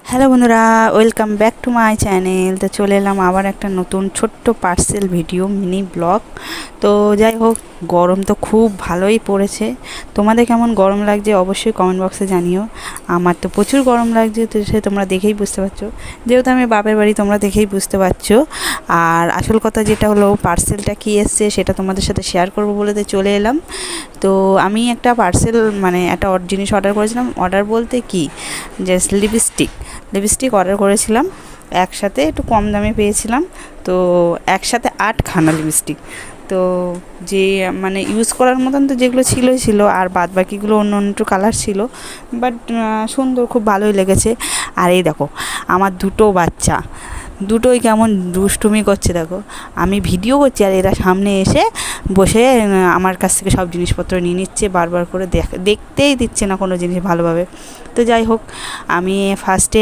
Hello বন্ধুরা, welcome back to my channel. তো চলে এলাম আবার একটা নতুন ছোট্ট পার্সেল ভিডিও মিনি ব্লগ। তো যাই হোক, গরম তো খুব ভালোই পড়েছে। তোমাদের কেমন গরম লাগছে অবশ্যই কমেন্ট বক্সে জানিও। আমার তো প্রচুর গরম লাগছে, তো সে তোমরা দেখেই বুঝতে পারছো, যেহেতু আমি বাপের বাড়ি তোমরা দেখেই বুঝতে পারছো। আর আসল কথা যেটা হলো, পার্সেলটা কী এসছে সেটা তোমাদের সাথে শেয়ার করবো বলে তো চলে এলাম। তো আমি একটা পার্সেল মানে একটা জিনিস অর্ডার করেছিলাম। অর্ডার বলতে কি, যে লিপস্টিক অর্ডার করেছিলাম। একসাথে একটু কম দামে পেয়েছিলাম। তো একসাথে 8খানা লিপস্টিক। তো যে মানে ইউজ করার মতন তো যেগুলো ছিল, আর বাদ বাকিগুলো অন্য অন্য একটু কালার ছিল। বাট সুন্দর, খুব ভালোই লেগেছে। আর এই দেখো, আমার দুটো বাচ্চা দুটোই কেমন দুষ্টুমি করছে দেখো। আমি ভিডিও করছি আর এরা সামনে এসে বসে আমার কাছ থেকে সব জিনিসপত্র নিয়ে নিচ্ছে, বারবার করে দেখতেই দিচ্ছে না কোনো জিনিস ভালোভাবে। তো যাই হোক, আমি ফার্স্টে